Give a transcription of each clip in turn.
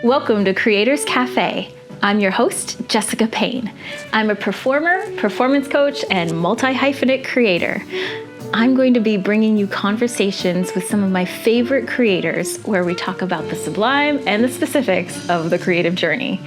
Welcome to Creators Cafe. I'm your host, Jessica Payne. I'm a performer, performance coach, and multi-hyphenate creator. I'm going to be bringing you conversations with some of my favorite creators where we talk about the sublime and the specifics of the creative journey.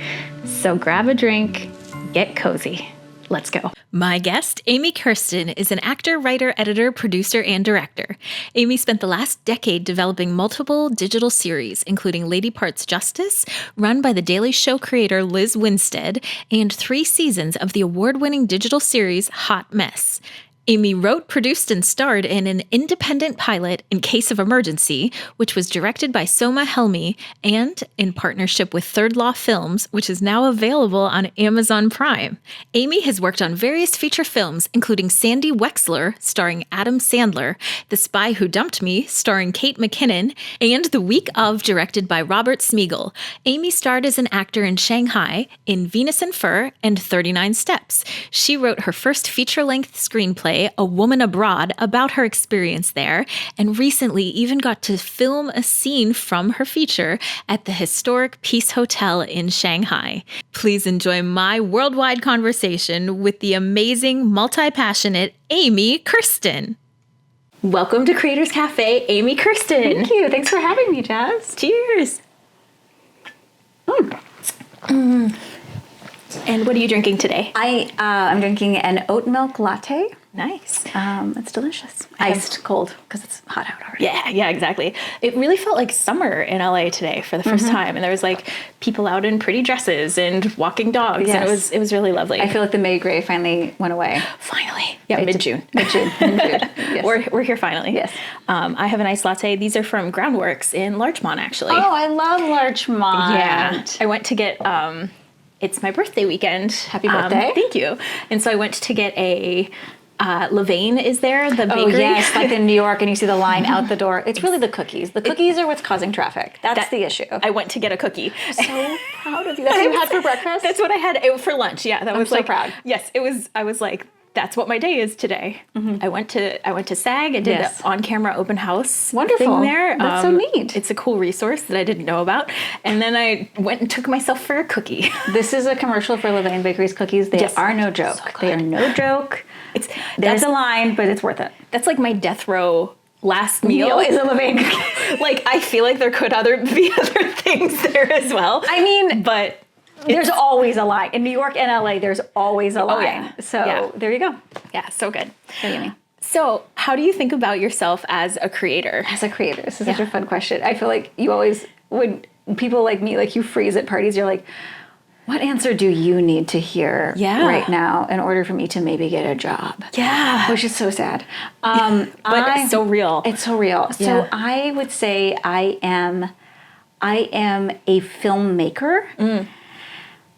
So grab a drink, get cozy. Let's go. My guest, Amy Kersten, is an actor, writer, editor, producer, and director. Amy spent the last decade developing multiple digital series, including Lady Parts Justice, run by The Daily Show creator Liz Winstead, and 3 seasons of the award-winning digital series Hot Mess. Amy wrote, produced, and starred in an independent pilot, In Case of Emergency, which was directed by Soma Helmi, and in partnership with Third Law Films, which is now available on Amazon Prime. Amy has worked on various feature films, including Sandy Wexler, starring Adam Sandler, The Spy Who Dumped Me, starring Kate McKinnon, and The Week Of, directed by Robert Smigel. Amy starred as an actor in Shanghai, in Venus and Fur, and 39 Steps. She wrote her first feature-length screenplay, A Woman Abroad, about her experience there, and recently even got to film a scene from her feature at the historic Peace Hotel in Shanghai. Please enjoy my worldwide conversation with the amazing, multi-passionate Amy Kersten. Welcome to Creators Cafe, Amy Kersten. Thank you. Thanks for having me, Jazz. Cheers. And what are you drinking today? I'm drinking an oat milk latte. Nice. It's delicious. Iced cold because it's hot out already. Yeah, exactly. It really felt like summer in LA today for the first time, and there was like people out in pretty dresses and walking dogs, and it was really lovely. I feel like the May gray finally went away. Finally, yeah, mid-June. Yes. We're here finally. Yes. I have an iced latte. These are from Groundworks in Larchmont, actually. Oh, I love Larchmont. Yeah, I went to get. It's my birthday weekend. Happy birthday! Thank you. And so I went to get a. Lavane is there, the bakery. Oh, yes, like in New York, and you see the line out the door. It's really the cookies. The cookies are what's causing traffic. That's the issue. I went to get a cookie. So proud of you. That's what you had for breakfast? That's what I had for lunch. Yeah, that was so proud. Yes, it was. I was like, that's what my day is today. I went to SAG and did the on-camera open house thing there. That's so neat. It's a cool resource that I didn't know about. And then I went and took myself for a cookie. This is a commercial for Lavane Bakery's cookies. They are no joke. So they are no joke. There's a line, but it's worth it. That's like my death row last meal is a Lavane cookie. Like, I feel like there could be other things there as well. I mean, but there's always a line. In New York and LA, there's always a line. Oh, yeah. So there you go. Yeah, so good. So yummy. So how do you think about yourself as a creator? As a creator, this is such a fun question. I feel like you always, when people like me, like you freeze at parties, you're like, what answer do you need to hear right now in order for me to maybe get a job? Yeah. Which is so sad. But it's so real. It's so real. So I would say I am a filmmaker.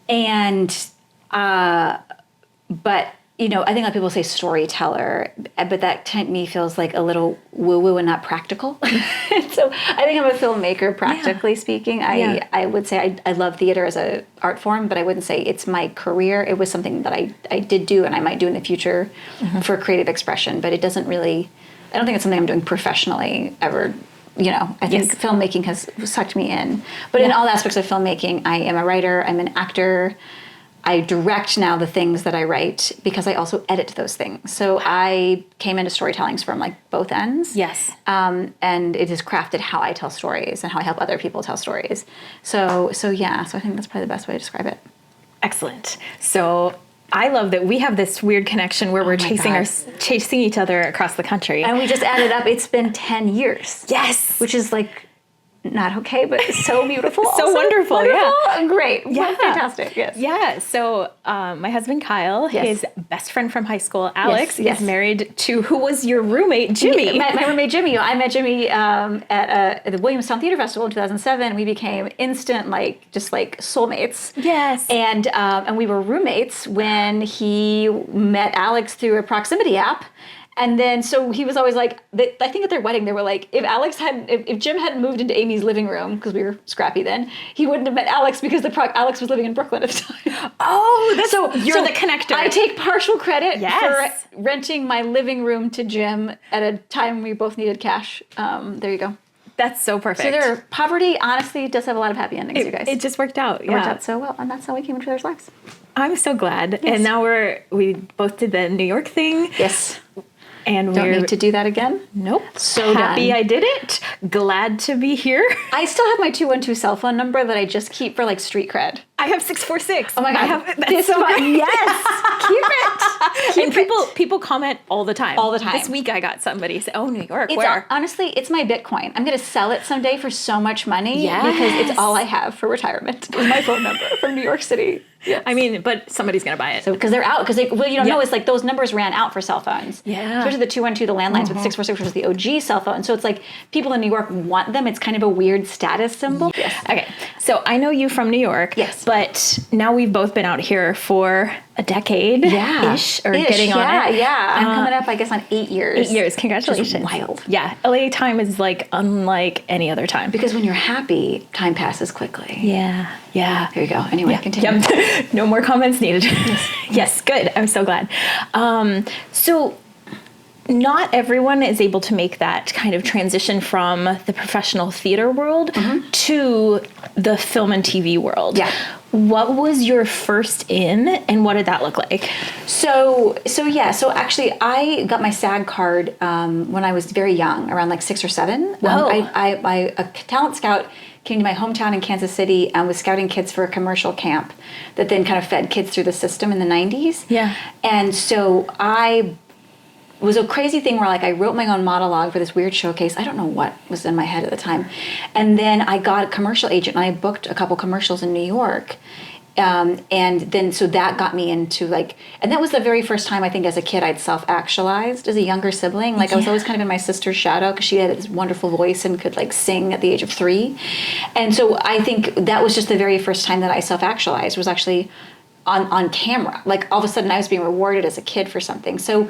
And, but, you know, I think a lot of people say storyteller, but that to me feels like a little woo-woo and not practical. So I think I'm a filmmaker, practically speaking. I would say I love theater as an art form, but I wouldn't say it's my career. It was something that I did do and I might do in the future for creative expression, but it doesn't really, I don't think it's something I'm doing professionally ever. You know, I think filmmaking has sucked me in. But in all aspects of filmmaking, I am a writer, I'm an actor, I direct now the things that I write because I also edit those things. So I came into storytelling from like both ends. Yes. And it has crafted how I tell stories and how I help other people tell stories. So I think that's probably the best way to describe it. Excellent. So I love that we have this weird connection where we're chasing each other across the country. And we just added up, it's been 10 years. Yes. Which is like not okay, but so beautiful. So wonderful, yeah. Great. Yeah. Fantastic, yes. Yeah, so my husband Kyle, his best friend from high school, Alex, is married to, who was your roommate, Jimmy? My roommate, Jimmy. I met Jimmy at the Williamstown Theater Festival in 2007. We became instant, just soulmates. Yes. And we were roommates when he met Alex through a proximity app. And then, so he was always like, I think at their wedding, they were like, if Jim hadn't moved into Amy's living room, because we were scrappy then, he wouldn't have met Alex because Alex was living in Brooklyn at the time. Oh, you're the connector. I take partial credit for renting my living room to Jim at a time we both needed cash. There you go. That's so perfect. So poverty, honestly, does have a lot of happy endings, you guys. It just worked out. It worked out so well, and that's how we came into each other's lives. I'm so glad. Yes. And now we both did the New York thing. Yes. And don't need to do that again. Nope. So happy done. I did it. Glad to be here. I still have my 212 cell phone number that I just keep for like street cred. I have 646. Oh my God. I have that's so great. Yes. Keep it. And people comment all the time. All the time. This week I got somebody say, "Oh, New York, It's where?" Honestly, it's my Bitcoin. I'm going to sell it someday for so much money Yes. because it's all I have for retirement is my phone number from New York City. Yes. I mean, but somebody's going to buy it. So because they're out, because you don't know, it's like those numbers ran out for cell phones. Yeah. Especially the 212, the landlines with 646, which was the OG cell phone. So it's like people in New York want them. It's kind of a weird status symbol. Yes. Okay. So I know you from New York. Yes. But now we've both been out here for a decade. Ish. Getting on it. Yeah. I'm coming up, I guess, on 8 years. 8 years. Congratulations. Which is wild. Yeah. LA time is like unlike any other time. Because when you're happy, time passes quickly. Yeah. Yeah. There you go. Anyway, continue. Yep. No more comments needed. Yes. Good. I'm so glad. So not everyone is able to make that kind of transition from the professional theater world to the film and TV world. Yeah. What was your first in, and what did that look like? So actually, I got my SAG card when I was very young, around like 6 or 7. Whoa. A talent scout came to my hometown in Kansas City and was scouting kids for a commercial camp that then kind of fed kids through the system in the 90s. Yeah. And so it was a crazy thing where like I wrote my own monologue for this weird showcase. I don't know what was in my head at the time. And then I got a commercial agent and I booked a couple commercials in New York. And then, so that got me into like, and that was the very first time I think as a kid I'd self-actualized as a younger sibling. Like I was always kind of in my sister's shadow because she had this wonderful voice and could like sing at the age of 3. And so I think that was just the very first time that I self-actualized was actually on camera. Like all of a sudden I was being rewarded as a kid for something. So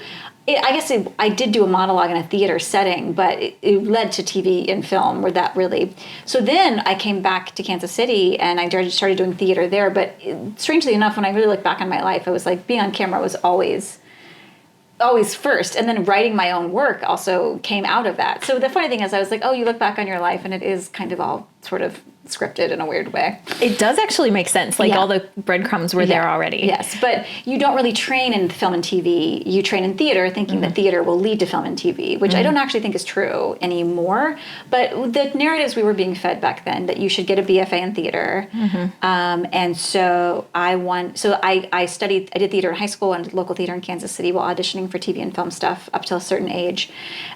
I did do a monologue in a theater setting, but it led to TV and film where that really... So then I came back to Kansas City and I started doing theater there. But strangely enough, when I really look back on my life, I was like, being on camera was always first. And then writing my own work also came out of that. So the funny thing is I was like, oh, you look back on your life and it is kind of all sort of scripted in a weird way. It does actually make sense. Like all the breadcrumbs were there already. Yes, but you don't really train in film and TV. You train in theater thinking that theater will lead to film and TV, which I don't actually think is true anymore. But the narratives we were being fed back then that you should get a BFA in theater. And so I did theater in high school and local theater in Kansas City while auditioning for TV and film stuff up till a certain age.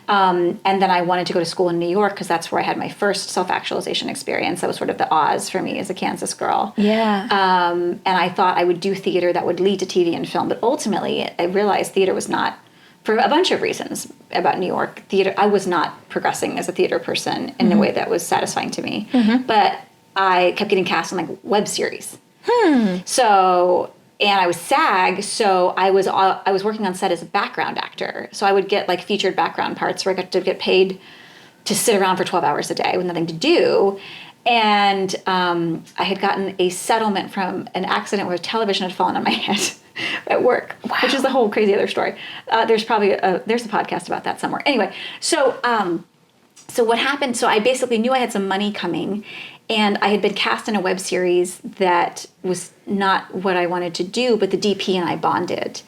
And then I wanted to go to school in New York because that's where I had my first self-actualization experience. That was sort of the Oz for me as a Kansas girl. Yeah. And I thought I would do theater that would lead to TV and film. But ultimately, I realized theater was not, for a bunch of reasons about New York, theater, I was not progressing as a theater person in a way that was satisfying to me. But I kept getting cast in like web series. So... And I was SAG, so I was working on set as a background actor. So I would get like featured background parts where I got to get paid to sit around for 12 hours a day with nothing to do. And I had gotten a settlement from an accident where a television had fallen on my head at work, which is the whole crazy other story. There's probably there's a podcast about that somewhere. Anyway, so what happened? So I basically knew I had some money coming. And I had been cast in a web series that was not what I wanted to do, but the DP and I bonded.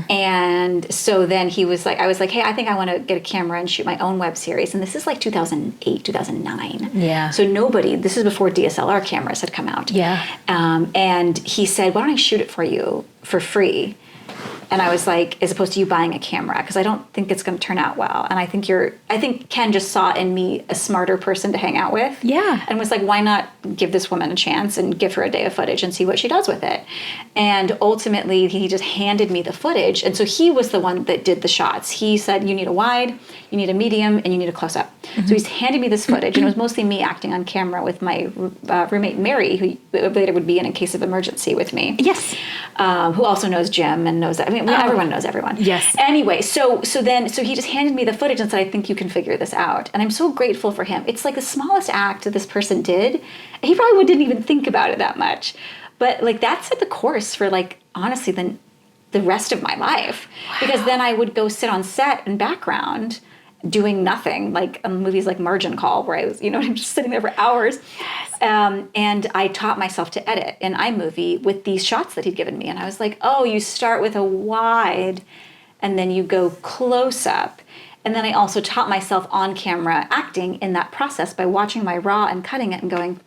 And so then I was like, hey, I think I want to get a camera and shoot my own web series. And this is like 2008, 2009. Yeah. So this is before DSLR cameras had come out. Yeah. And he said, why don't I shoot it for you for free? And I was like, as opposed to you buying a camera, because I don't think it's going to turn out well. And I think Ken just saw in me a smarter person to hang out with. Yeah. And was like, why not give this woman a chance and give her a day of footage and see what she does with it? And ultimately, he just handed me the footage. And so he was the one that did the shots. He said, you need a wide, you need a medium, and you need a close-up. So he's handed me this footage, and it was mostly me acting on camera with my roommate, Mary, who later would be in case of emergency with me. Yes. Who also knows Jim and knows that. I mean, everyone knows everyone. Yes. Anyway, so he just handed me the footage and said, I think you can figure this out. And I'm so grateful for him. It's like the smallest act that this person did. He probably didn't even think about it that much. But like that set the course for like, honestly, the rest of my life. Wow. Because then I would go sit on set in background doing nothing, like movies like Margin Call, where I was, I'm just sitting there for hours. Yes. And I taught myself to edit in iMovie with these shots that he'd given me. And I was like, oh, you start with a wide and then you go close up. And then I also taught myself on camera acting in that process by watching my raw and cutting it and going,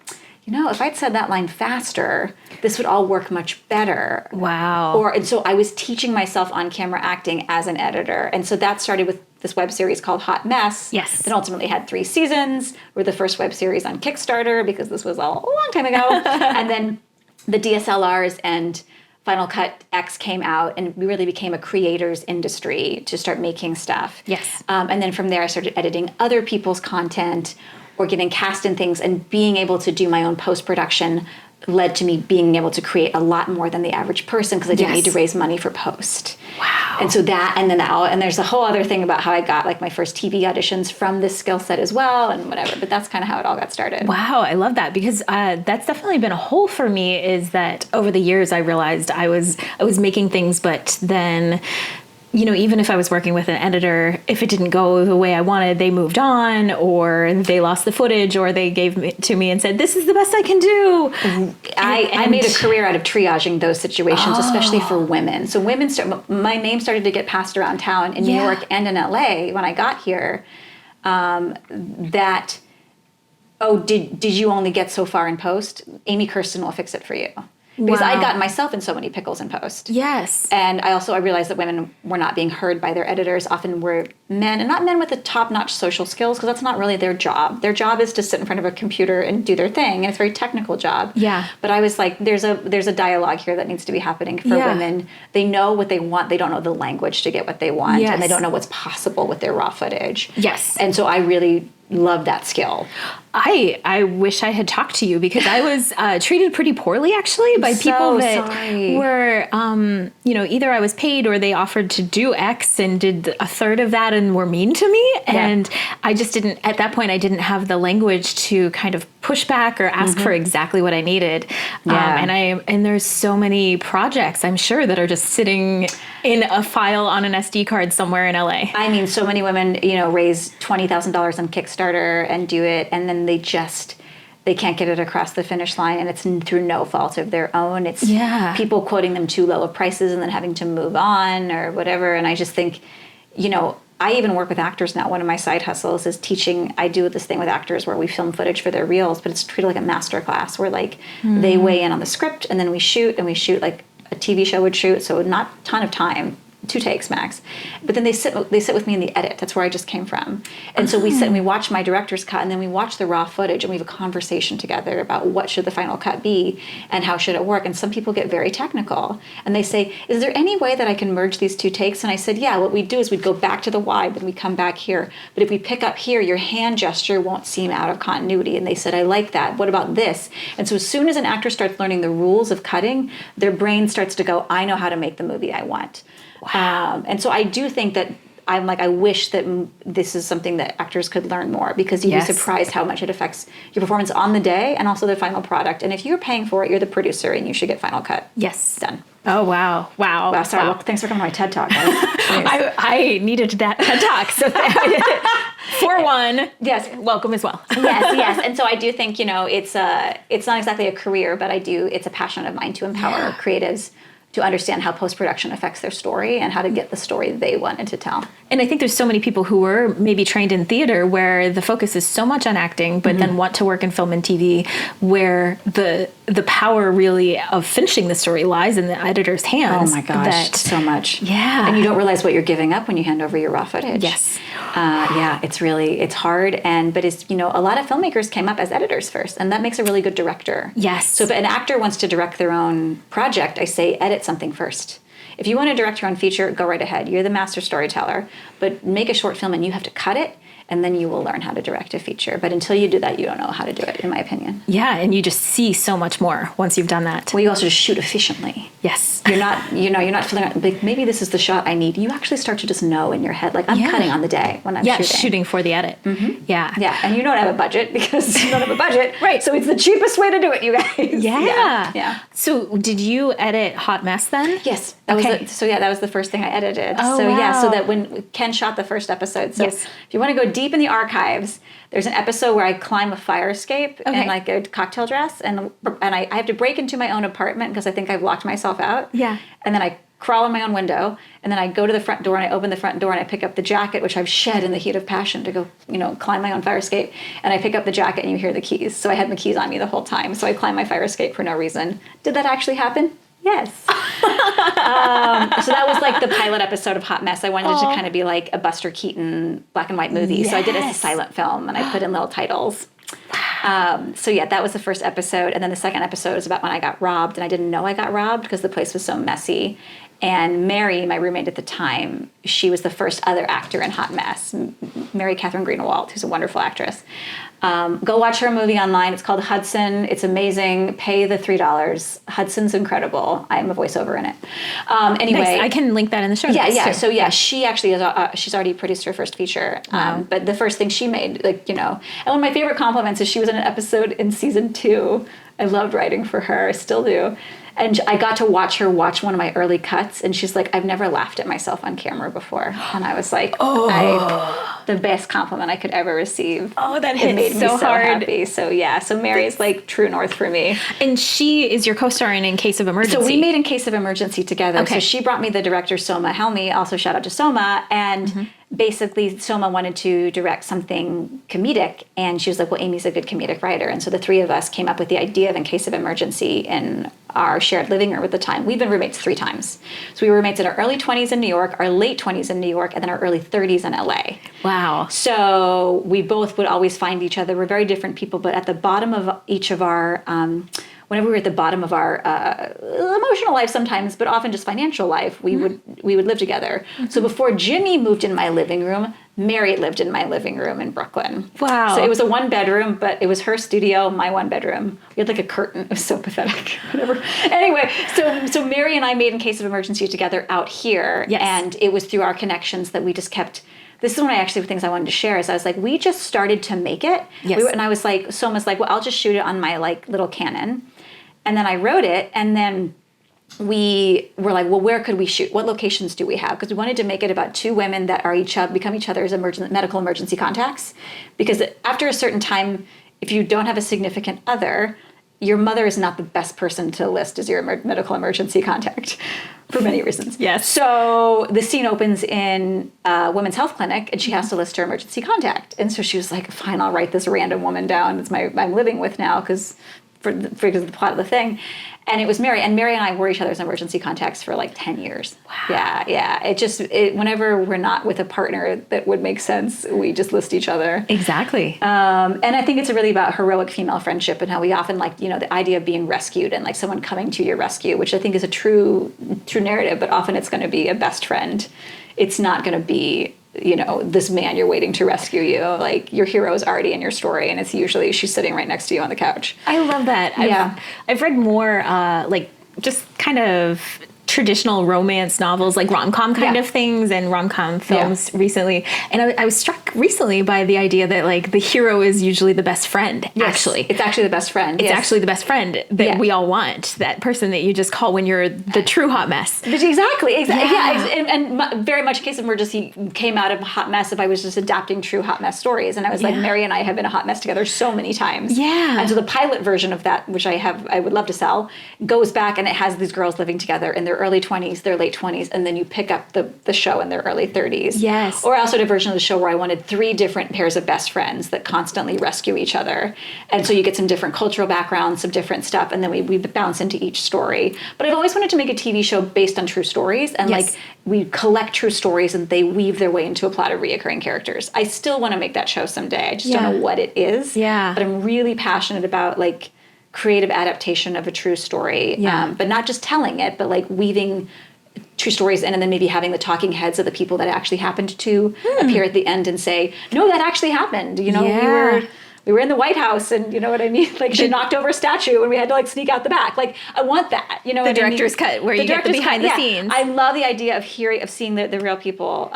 if I'd said that line faster, this would all work much better. Wow. And so I was teaching myself on camera acting as an editor. And so that started with this web series called Hot Mess. Yes. That ultimately had 3 seasons. We're the first web series on Kickstarter because this was all a long time ago. And then the DSLRs and Final Cut X came out, and we really became a creators industry to start making stuff. Yes. And then from there, I started editing other people's content or getting cast in things, and being able to do my own post-production led to me being able to create a lot more than the average person because I didn't need to raise money for post. Wow. And so and there's a whole other thing about how I got like my first TV auditions from this skill set as well and whatever, but that's kind of how it all got started. Wow, I love that because that's definitely been a hole for me, is that over the years I realized I was making things, but then even if I was working with an editor, if it didn't go the way I wanted, they moved on, or they lost the footage, or they gave it to me and said, this is the best I can do. I made a career out of triaging those situations, especially for women. So my name started to get passed around town in New York and in LA when I got here, did you only get so far in post? Amy Kersten will fix it for you. Because I'd gotten myself in so many pickles in post. Yes. And I realized that women were not being heard by their editors. Often were men, and not men with the top-notch social skills, because that's not really their job. Their job is to sit in front of a computer and do their thing, and it's a very technical job. Yeah. But I was like, there's a dialogue here that needs to be happening for women. They know what they want. They don't know the language to get what they want. Yes. And they don't know what's possible with their raw footage. Yes. And so I really love that skill. I wish I had talked to you, because I was treated pretty poorly actually by people that were, either I was paid or they offered to do X and did a third of that and were mean to me. And I just at that point, I didn't have the language to kind of push back or ask for exactly what I needed. And there's so many projects, I'm sure, that are just sitting in a file on an SD card somewhere in LA. I mean, so many women, raise $20,000 on Kickstarter and do it, and then they can't get it across the finish line, and it's through no fault of their own. It's people quoting them too low of prices and then having to move on or whatever. And I just think, I even work with actors now. One of my side hustles is teaching. I do this thing with actors where we film footage for their reels, but it's treated like a master class where they weigh in on the script, and then we shoot like a TV show would shoot. So not a ton of time, 2 takes max. But then they sit with me in the edit. That's where I just came from. And so we sit and we watch my director's cut, and then we watch the raw footage, and we have a conversation together about what should the final cut be and how should it work. And some people get very technical, and they say, is there any way that I can merge these 2 takes? And I said, yeah, what we do is we'd go back to the wide, then we come back here. But if we pick up here, your hand gesture won't seem out of continuity. And they said, I like that. What about this? And so as soon as an actor starts learning the rules of cutting, their brain starts to go, I know how to make the movie I want. Wow. And so I do think that I wish that this is something that actors could learn more, because you'd be surprised how much it affects your performance on the day and also the final product. And if you're paying for it, you're the producer, and you should get final cut. Yes. Done. Oh, wow. Wow. Sorry. Well, thanks for coming to my TED Talk. I needed that TED Talk. So for one, welcome as well. Yes. And so I do think, it's not exactly a career, but it's a passion of mine to empower creatives to understand how post-production affects their story and how to get the story they wanted to tell. And I think there's so many people who were maybe trained in theater where the focus is so much on acting, but then want to work in film and TV, where the power really of finishing the story lies in the editor's hands. Oh my gosh, so much. Yeah. And you don't realize what you're giving up when you hand over your raw footage. Yes. It's hard. But it's, a lot of filmmakers came up as editors first, and that makes a really good director. Yes. So if an actor wants to direct their own project, I say edit something first. If you want to direct your own feature, go right ahead. You're the master storyteller, but make a short film and you have to cut it. and then you will learn how to direct a feature. But until you do that, you don't know how to do it, in my opinion. Yeah, and you just see so much more once you've done that. Well, you also just shoot efficiently. Yes. You're not feeling like maybe this is the shot I need. You actually start to just know in your head, like I'm cutting on the day when I'm shooting for the edit. Mm-hmm. Yeah. Yeah, and you don't have a budget because you don't have a budget. Right. So it's the cheapest way to do it, you guys. Yeah. So did you edit Hot Mess then? Yes. That was the first thing I edited. Oh, so wow. so that when Ken shot the first episode. So yes. if you want to go deep in the archives, there's an episode where I climb a fire escape in like a cocktail dress, and I have to break into my own apartment because I think I've locked myself out. Yeah. And then I crawl in my own window, and then I go to the front door and I open the front door and I pick up the jacket, which I've shed in the heat of passion to go, climb my own fire escape. And I pick up the jacket and you hear the keys. So I had the keys on me the whole time. So I climbed my fire escape for no reason. Did that actually happen? Yes. So that was like the pilot episode of Hot Mess. I wanted it to kind of be like a Buster Keaton black and white movie. Yes. So I did it as a silent film and I put in little titles. That was the first episode. And then the second episode is about when I got robbed. And I didn't know I got robbed because the place was so messy. And Mary, my roommate at the time, she was the first other actor in Hot Mess, Mary Catherine Greenawalt, who's a wonderful actress. Go watch her movie online. It's called Hudson. It's amazing. Pay the $3. Hudson's incredible. I am a voiceover in it. Anyway, nice. I can link that in the show notes. Yeah. So she actually is. She's already produced her first feature. But the first thing she made, and one of my favorite compliments is she was in an episode in season 2. I loved writing for her. I still do. And I got to watch her watch one of my early cuts, and she's like, I've never laughed at myself on camera before. And I was like, the best compliment I could ever receive. Oh, that hit made so me so hard. happy. So so Mary's like true north for me. And she is your co-star in Case of Emergency. So we made In Case of Emergency together. Okay. So she brought me the director, Soma Helmi, also shout out to Soma, and basically Soma wanted to direct something comedic, and she was like, well, Amy's a good comedic writer. And so the three of us came up with the idea of In Case of Emergency in our shared living room at the time. We've been roommates 3 times. So we were roommates in our early 20s in New York, our late 20s in New York, and then our early 30s in LA. Wow. So we both would always find each other. We're very different people, but at the bottom of each of our, whenever we were at the bottom of our emotional life sometimes, but often just financial life, we would live together. So before Jimmy moved in my living room, Mary lived in my living room in Brooklyn. Wow. So it was a 1-bedroom, but it was her studio, my 1-bedroom. We had like a curtain. It was so pathetic. Whatever. Anyway, so Mary and I made In Case of Emergency together out here. Yes. And it was through our connections that we just kept. This is one of the things I wanted to share is I was like, we just started to make it. Yes. And I was like, Soma's like, well, I'll just shoot it on my little Canon. And then I wrote it, and then we were like, well, where could we shoot? What locations do we have? Because we wanted to make it about 2 women that are become each other's medical emergency contacts. Because after a certain time, if you don't have a significant other, your mother is not the best person to list as your medical emergency contact for many reasons. Yes. So the scene opens in a women's health clinic, and she has to list her emergency contact. And so she was like, fine, I'll write this random woman down. It's I'm living with now because of the plot of the thing. And it was Mary. And Mary and I were each other's emergency contacts for 10 years. Wow. Yeah. Whenever we're not with a partner that would make sense, we just list each other. Exactly. And I think it's really about heroic female friendship and how we often the idea of being rescued and someone coming to your rescue, which I think is a true narrative, but often it's going to be a best friend. It's not going to be this man you're waiting to rescue you. Your hero is already in your story, and it's usually she's sitting right next to you on the couch. I love that. I've read more just kind of traditional romance novels, like rom-com kind of things and rom-com films recently. And I was struck recently by the idea that the hero is usually the best friend, actually. It's actually the best friend. It's actually the best friend that we all want. That person that you just call when you're the true hot mess. Exactly. Yeah. And very much Case of Emergency came out of Hot Mess if I was just adapting true hot mess stories. And I was like, Mary and I have been a hot mess together so many times. Yeah. And so the pilot version of that, which I would love to sell, goes back and it has these girls living together in their early 20s, their late 20s, and then you pick up the show in their early 30s. Yes. Or I also did a version of the show where I wanted 3 different pairs of best friends that constantly rescue each other. And so you get some different cultural backgrounds, some different stuff, and then we bounce into each story. But I've always wanted to make a TV show based on true stories, and we collect true stories and they weave their way into a plot of reoccurring characters. I still want to make that show someday. I just don't know what it is. Yeah. But I'm really passionate about creative adaptation of a true story, but not just telling it, but weaving true stories in, and then maybe having the talking heads of the people that actually happened to appear at the end and say, no, that actually happened. You know, we were in the White House, and you know what I mean? Like, she knocked over a statue and we had to like sneak out the back. Like, I want that, you know, the director's cut where you get the behind the scenes. I love the idea of seeing the real people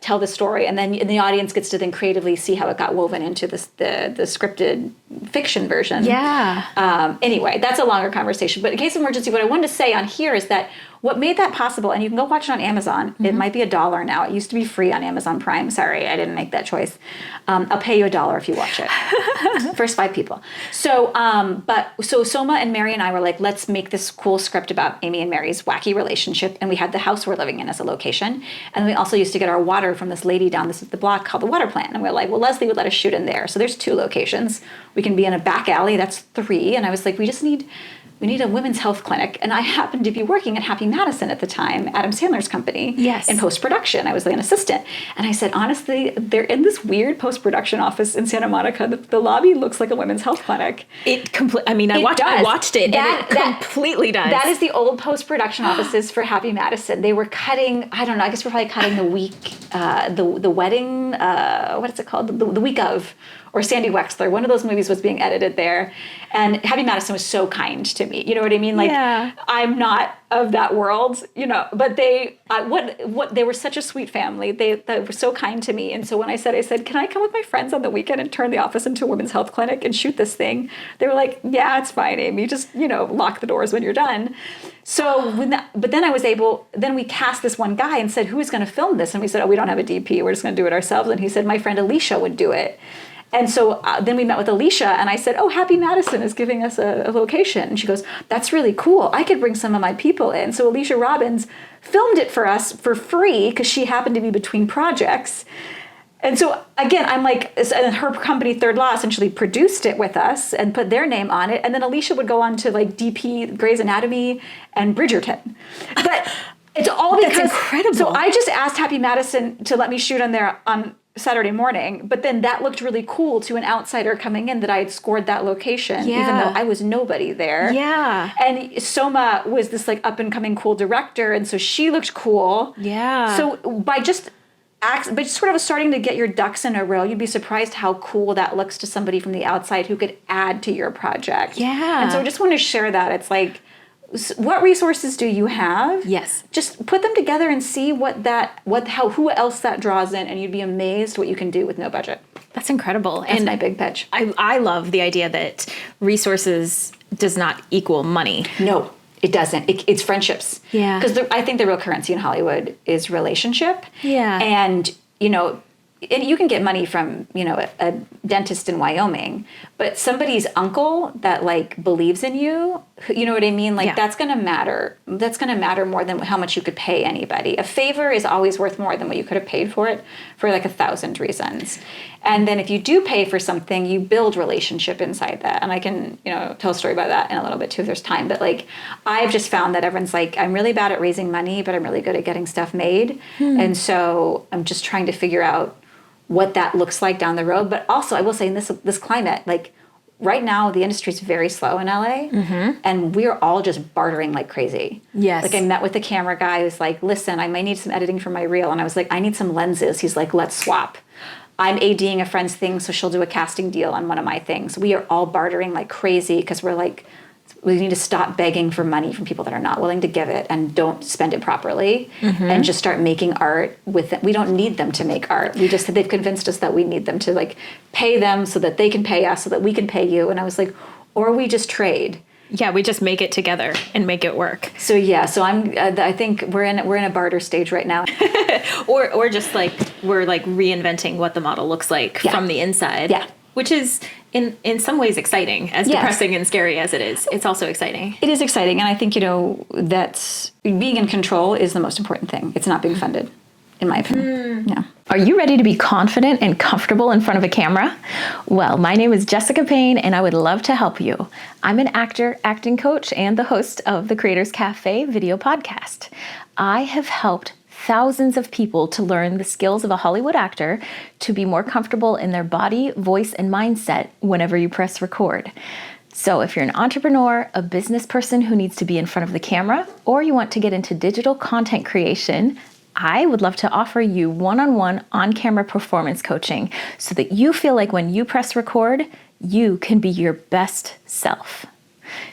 tell the story, and then the audience gets to then creatively see how it got woven into the scripted fiction version. Anyway, that's a longer conversation. But in case of emergency, what I wanted to say on here is that what made that possible, and you can go watch it on Amazon. It might be $1 now. It used to be free on Amazon Prime. Sorry, I didn't make that choice. I'll pay you $1 if you watch it. First 5 people. So Soma and Mary and I were like, let's make this cool script about Amy and Mary's wacky relationship. And we had the house we're living in as a location. And we also used to get our water from this lady down the block called the Water Plant. And we're like, well, Leslie would let us shoot in there. So there's 2 locations. We can be in a back alley. That's 3. And I was like, we need a women's health clinic. And I happened to be working at Happy Madison at the time, Adam Sandler's company, in post-production. I was like an assistant. And I said, honestly, they're in this weird post-production office in Santa Monica. The lobby looks like a women's health clinic. I watched it, and it completely does. That is the old post-production offices for Happy Madison. They were cutting, I don't know, I guess we're probably cutting the week, the wedding, what is it called? The week of, or Sandy Wexler. One of those movies was being edited there. And Happy Madison was so kind to me. You know what I mean? Like, I'm not of that world, you know, but they were such a sweet family. They were so kind to me. And so when I said, can I come with my friends on the weekend and turn the office into a women's health clinic and shoot this thing? They were like, yeah, it's fine, Amy. Just, you know, lock the doors when you're done. So but then we cast this one guy and said, who is going to film this? And we said, oh, we don't have a DP. We're just going to do it ourselves. And he said, my friend Alicia would do it. And so then we met with Alicia, and I said, oh, Happy Madison is giving us a location. And she goes, that's really cool. I could bring some of my people in. So Alicia Robbins filmed it for us for free because she happened to be between projects. And so, again, I'm like, and her company, Third Law, essentially produced it with us and put their name on it. And then Alicia would go on to, like, DP, Grey's Anatomy, and Bridgerton. But it's all because... That's incredible. So I just asked Happy Madison to let me shoot on Saturday morning, but then that looked really cool to an outsider coming in that I had scored that location, even though I was nobody there. Yeah. And Soma was this like up and coming cool director, and so she looked cool. Yeah. So by just sort of starting to get your ducks in a row, you'd be surprised how cool that looks to somebody from the outside who could add to your project. Yeah. And so I just want to share that. It's like, what resources do you have? Yes. Just put them together and see who else that draws in, and you'd be amazed what you can do with no budget. That's incredible. That's my big pitch. I love the idea that resources does not equal money. No, it doesn't. It's friendships. Yeah. Because I think the real currency in Hollywood is relationship. Yeah. And, you know, and you can get money from, you know, a dentist in Wyoming, but somebody's uncle that like believes in you, you know what I mean? Like that's going to matter. That's going to matter more than how much you could pay anybody. A favor is always worth more than what you could have paid for it for like 1,000 reasons. And then if you do pay for something, you build relationship inside that. And I can, you know, tell a story about that in a little bit too if there's time. But like, I've just found that everyone's like, I'm really bad at raising money, but I'm really good at getting stuff made. And so I'm just trying to figure out what that looks like down the road. But also, I will say in this climate, like right now, the industry is very slow in LA, and we're all just bartering like crazy. Yes. Like I met with the camera guy who's like, listen, I might need some editing for my reel. And I was like, I need some lenses. He's like, let's swap. I'm ADing a friend's thing, so she'll do a casting deal on one of my things. We are all bartering like crazy because we're like, we need to stop begging for money from people that are not willing to give it and don't spend it properly and just start making art with it. We don't need them to make art. They've convinced us that we need them to like pay them so that they can pay us so that we can pay you. And I was like, or we just trade. Yeah, we just make it together and make it work. So yeah, so I think we're in a barter stage right now. or just like we're like reinventing what the model looks like from the inside. Yeah. Which is in some ways exciting, as depressing and scary as it is. It's also exciting. It is exciting, and I think, you know, that being in control is the most important thing. It's not being funded, in my opinion. Yeah. Are you ready to be confident and comfortable in front of a camera? Well, my name is Jessica Payne, and I would love to help you. I'm an actor, acting coach, and the host of the Creators Cafe video podcast. I have helped thousands of people to learn the skills of a Hollywood actor to be more comfortable in their body, voice, and mindset whenever you press record. So if you're an entrepreneur, a business person who needs to be in front of the camera, or you want to get into digital content creation, I would love to offer you one-on-one on-camera performance coaching so that you feel like when you press record, you can be your best self.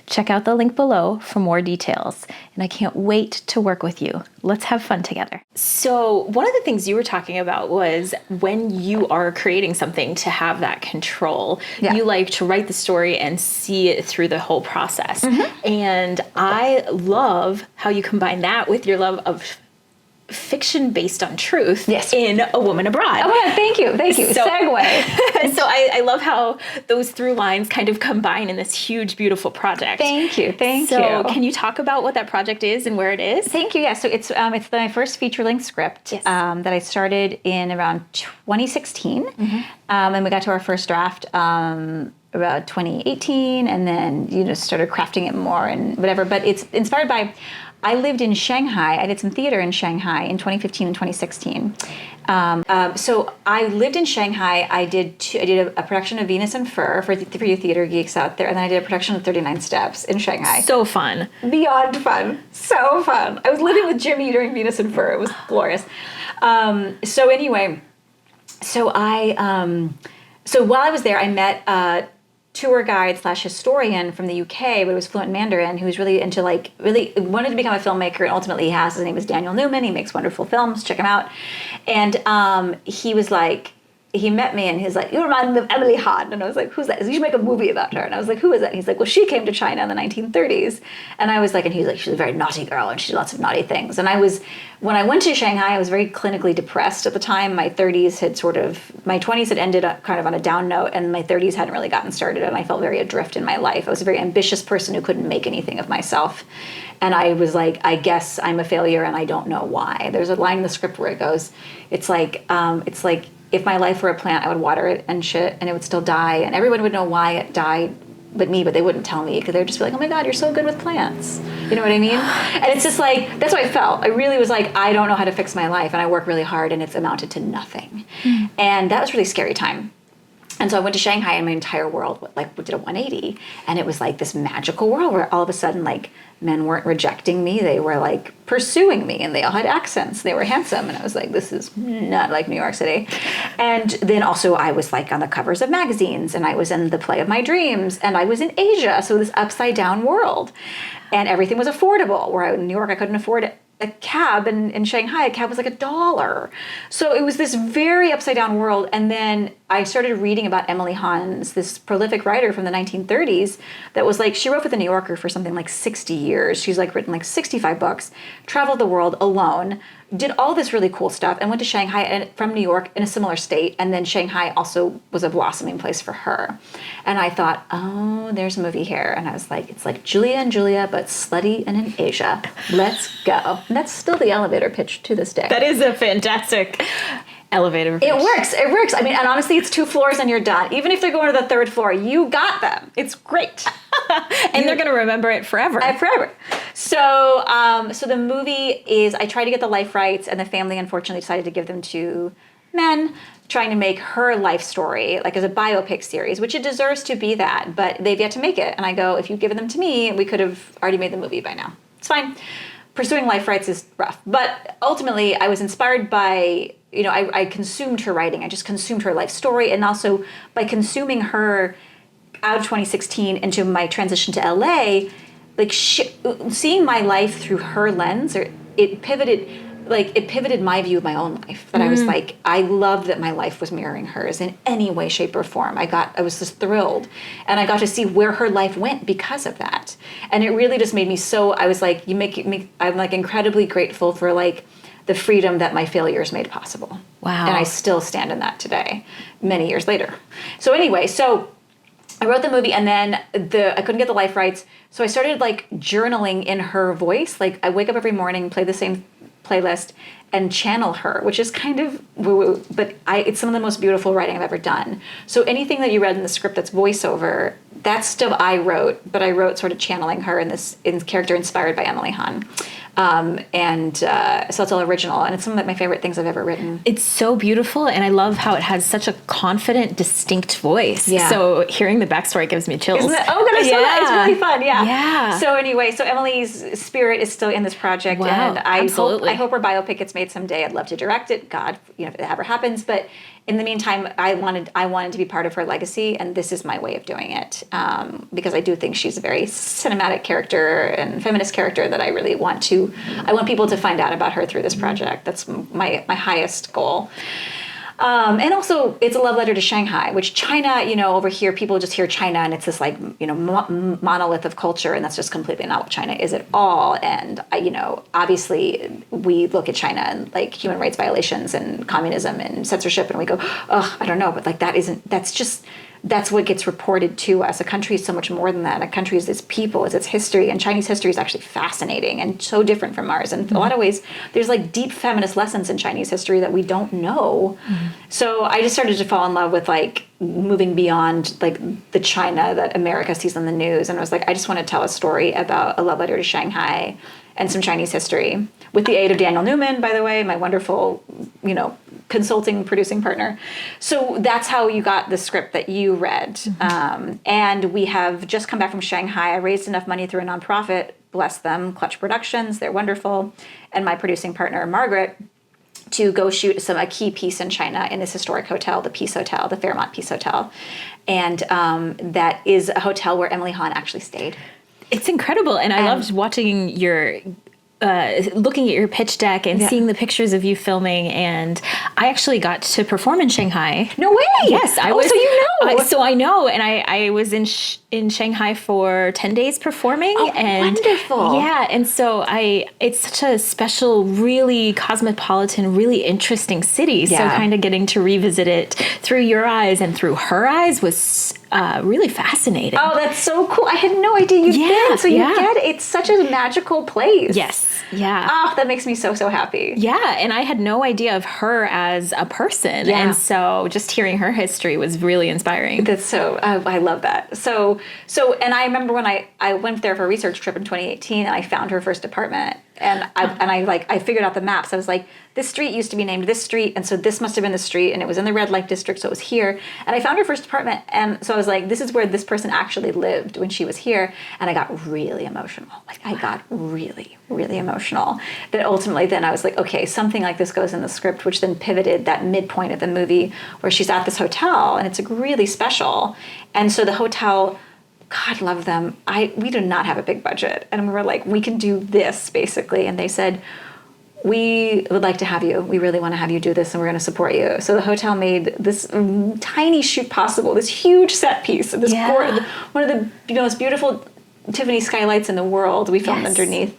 Check out the link below for more details, and I can't wait to work with you. Let's have fun together. So one of the things you were talking about was when you are creating something to have that control, you like to write the story and see it through the whole process. And I love how you combine that with your love of fiction based on truth in A Woman Abroad. Oh, yeah, thank you. So, segue. So I love how those through lines kind of combine in this huge, beautiful project. Thank you. So can you talk about what that project is and where it is? Thank you. Yeah, so it's my first feature-length script that I started in around 2016. And we got to our first draft about 2018, and then started crafting it more and whatever. But it's inspired by, I lived in Shanghai. I did some theater in Shanghai in 2015 and 2016. So I lived in Shanghai. I did a production of Venus and Fur for you theater geeks out there, and then I did a production of 39 Steps in Shanghai. So fun. Beyond fun. So fun. I was living with Jimmy during Venus and Fur. It was glorious. So anyway, so while I was there, I met tour guide / historian from the UK, but was fluent in Mandarin, who was really into really wanted to become a filmmaker, and ultimately he has. His name is Daniel Newman. He makes wonderful films. Check him out. And he was like, he met me and he's like, "You remind me of Emily Hahn." And I was like, "Who's that?" You should make a movie about her. And I was like, "Who is that?" And he's like, "Well, she came to China in the 1930s. And I was like, and he's like, "She's a very naughty girl and she did lots of naughty things." And when I went to Shanghai, I was very clinically depressed at the time. My 20s had ended up kind of on a down note, and my 30s hadn't really gotten started, and I felt very adrift in my life. I was a very ambitious person who couldn't make anything of myself. And I was like, I guess I'm a failure and I don't know why. There's a line in the script where it goes, it's like, if my life were a plant, I would water it and shit, and it would still die, and everyone would know why it died but me, but they wouldn't tell me, because they would just be like, "Oh my God, you're so good with plants." You know what I mean? And it's just like, that's how I felt. I really was like, I don't know how to fix my life, and I work really hard, and it's amounted to nothing. And that was a really scary time. And so I went to Shanghai, and my entire world did a 180, and it was like this magical world where all of a sudden men weren't rejecting me; they were pursuing me, and they all had accents. They were handsome, and I was like, "This is not like New York City." And then also I was on the covers of magazines, and I was in the play of my dreams, and I was in Asia, so this upside down world, and everything was affordable. Where in New York I couldn't afford a cab, in Shanghai, a cab was $1. So it was this very upside down world. And then I started reading about Emily Hahn, this prolific writer from the 1930s that was she wrote for the New Yorker for something like 60 years. She's written 65 books, traveled the world alone, did all this really cool stuff, and went to Shanghai and from New York in a similar state. And then Shanghai also was a blossoming place for her. And I thought, oh, there's a movie here. And I was like, it's like Julia and Julia, but slutty and in Asia. Let's go. And that's still the elevator pitch to this day. That is a fantastic elevator pitch. It works. I mean, and honestly, it's 2 floors and you're done. Even if they're going to the 3rd floor, you got them. It's great. And they're going to remember it forever. Forever. So the movie is, I tried to get the life rights, and the family unfortunately decided to give them to men, trying to make her life story as a biopic series, which it deserves to be that, but they've yet to make it. And I go, if you'd given them to me, we could have already made the movie by now. It's fine. Pursuing life rights is rough. But ultimately, I was inspired by, I consumed her writing. I just consumed her life story. And also by consuming her out of 2016 into my transition to LA, seeing my life through her lens, it pivoted my view of my own life. That I was I loved that my life was mirroring hers in any way, shape, or form. I was just thrilled, and I got to see where her life went because of that. And it really just made me so. I was like, I'm incredibly grateful for the freedom that my failures made possible. Wow. And I still stand in that today, many years later. So anyway, I wrote the movie, and then I couldn't get the life rights, so I started journaling in her voice. I wake up every morning, play the same playlist, and channel her, which is kind of woo-woo, but it's some of the most beautiful writing I've ever done. So anything that you read in the script that's voiceover, that's stuff I wrote, but I wrote sort of channeling her in character inspired by Emily Hahn. So it's all original, and it's some of my favorite things I've ever written. It's so beautiful, and I love how it has such a confident, distinct voice. Yeah. So hearing the backstory gives me chills. Isn't it? Oh, goodness, Yeah. it's really fun. Yeah. Yeah. So anyway, Emily's spirit is still in this project, Wow, and I absolutely. hope her biopic gets made someday. I'd love to direct it. God, if it ever happens. But in the meantime, I wanted to be part of her legacy, and this is my way of doing it, because I do think she's a very cinematic character and feminist character that I really want people to find out about her through this project. That's my highest goal. And also, it's a love letter to Shanghai, which China, over here, people just hear China and it's this monolith of culture, and that's just completely not what China is at all. And, obviously, we look at China and like human rights violations and communism and censorship, and we go, oh, I don't know, but like that's what gets reported to us. A country is so much more than that. A country is its people, it's its history, and Chinese history is actually fascinating and so different from ours. And in a lot of ways, there's like deep feminist lessons in Chinese history that we don't know. So I just started to fall in love with like moving beyond like the China that America sees on the news. And I was like, I just want to tell a story about a love letter to Shanghai and some Chinese history, with the aid of Daniel Newman, by the way, my wonderful, consulting producing partner. So that's how you got the script that you read. And we have just come back from Shanghai. I raised enough money through a nonprofit, bless them, Clutch Productions, they're wonderful, and my producing partner, Margaret, to go shoot a key piece in China in this historic hotel, the Peace Hotel, the Fairmont Peace Hotel. And that is a hotel where Emily Hahn actually stayed. It's incredible, and I loved watching looking at your pitch deck and seeing the pictures of you filming. And I actually got to perform in Shanghai. No way! Yes, I was. So you know. So I know, and I was in Shanghai for 10 days performing. Oh, and wonderful! Yeah, and so it's such a special, really cosmopolitan, really interesting city. Yeah. So kind of getting to revisit it through your eyes and through her eyes was really fascinating. Oh, that's so cool. I had no idea you'd been. So you get it. It's such a magical place. Yes. Yeah. Oh, that makes me so, so happy. Yeah. And I had no idea of her as a person. Yeah. And so just hearing her history was really inspiring. That's so, I love that. So, and I remember when I went there for a research trip in 2018 and I found her first apartment. And I figured out the maps. I was like, this street used to be named this street, and so this must have been the street, and it was in the red light district, so it was here. And I found her first apartment, and so I was like, this is where this person actually lived when she was here. And I got really emotional. Like, I got really, really emotional. That ultimately then I was like, okay, something like this goes in the script, which then pivoted that midpoint of the movie where she's at this hotel, and it's really special. And so the hotel, God love them. We do not have a big budget. And we were like, we can do this basically. And they said, we would like to have you. We really want to have you do this, and we're going to support you. So the hotel made this tiny shoot possible, this huge set piece, this one of the most beautiful Tiffany skylights in the world we filmed underneath.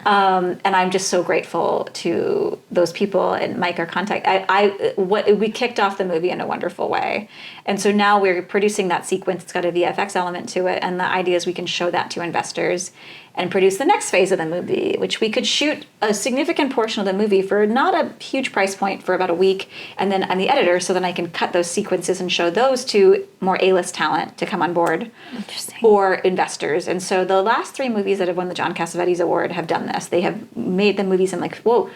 And I'm just so grateful to those people and Mike, our contact. We kicked off the movie in a wonderful way. And so now we're producing that sequence. It's got a VFX element to it. And the idea is we can show that to investors and produce the next phase of the movie, which we could shoot a significant portion of the movie for not a huge price point for about a week. And then I'm the editor, so then I can cut those sequences and show those to more A-list talent to come on board. Interesting. Or investors. And so the last 3 movies that have won the John Cassavetes Award have done this. They have made the movies and like, whoa,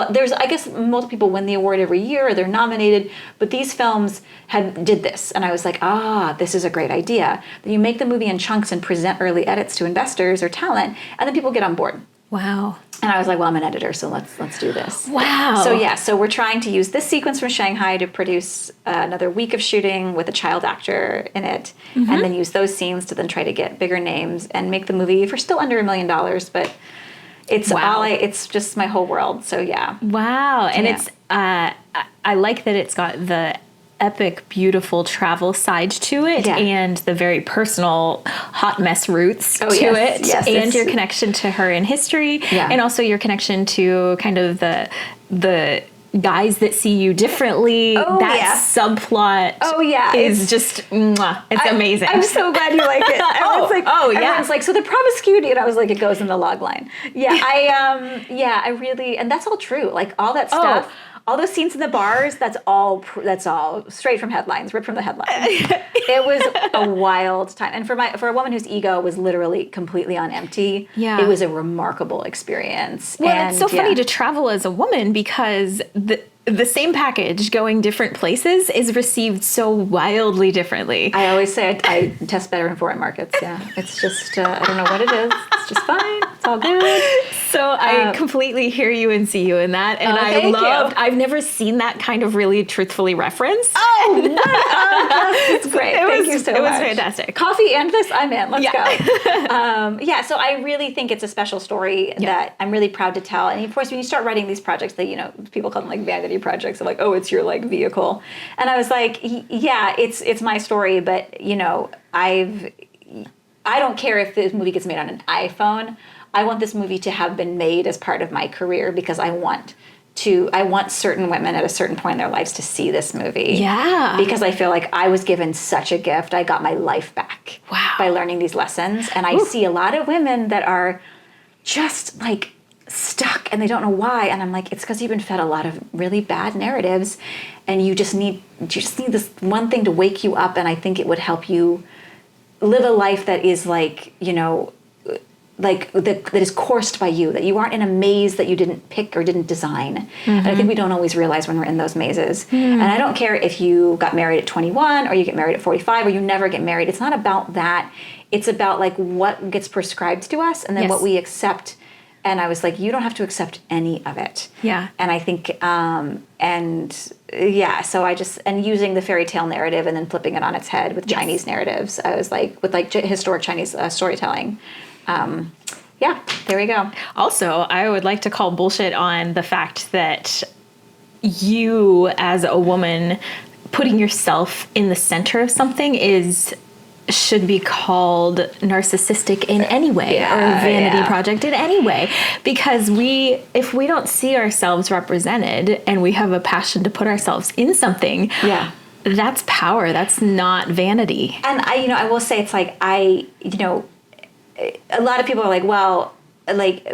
there's, I guess, multiple people win the award every year, or they're nominated, but these films did this. And I was like, this is a great idea. Then you make the movie in chunks and present early edits to investors or talent, and then people get on board. Wow. And I was like, well, I'm an editor, so let's do this. Wow. So we're trying to use this sequence from Shanghai to produce another week of shooting with a child actor in it, and then use those scenes to then try to get bigger names and make the movie for still under $1 million, but it's it's just my whole world. So yeah. Wow. And it's I like that it's got the epic, beautiful travel side to it, and the very personal hot mess roots to it, and your connection to her in history, and also your connection to kind of the guys that see you differently. Subplot is just it's amazing. I'm so glad you like it. Everyone's like, so the promiscuity, and I was like, it goes in the log line. I really, and that's all true. Like all that stuff. all those scenes in the bars, that's all straight from headlines, ripped from the headlines. It was a wild time. And for a woman whose ego was literally completely on empty, it was a remarkable experience. Well, and it's so funny to travel as a woman because the same package going different places is received so wildly differently. I always say I test better in foreign markets. Yeah, it's just I don't know what it is. It's just fine. It's all good. So I completely hear you and see you in that, and I've never seen that kind of really truthfully referenced. Oh, it's great. Thank you so much. It was fantastic. Coffee and this, I'm in. Let's go. So I really think it's a special story that I'm really proud to tell. And of course, when you start writing these projects, that people call them like vanity projects, of like, oh, it's your like vehicle. And I was like, yeah, it's my story, but I don't care if this movie gets made on an iPhone. I want this movie to have been made as part of my career because I want certain women at a certain point in their lives to see this movie. Yeah. Because I feel like I was given such a gift. I got my life back by learning these lessons. And I see a lot of women that are just like stuck and they don't know why. And I'm like, it's because you've been fed a lot of really bad narratives and you just need this one thing to wake you up. And I think it would help you live a life that is like, that is coursed by you, that you aren't in a maze that you didn't pick or didn't design. And I think we don't always realize when we're in those mazes. And I don't care if you got married at 21 or you get married at 45 or you never get married. It's not about that. It's about like what gets prescribed to us and then what we accept. And I was like, you don't have to accept any of it. Yeah. And I think, so I just, and using the fairy tale narrative and then flipping it on its head with Chinese narratives, I was like, with like historic Chinese storytelling. There we go. Also, I would like to call bullshit on the fact that you, as a woman, putting yourself in the center of something should be called narcissistic in any way or a vanity project in any way. Because if we don't see ourselves represented and we have a passion to put ourselves in something, that's power. That's not vanity. And I will say it's like, a lot of people are like, well, like,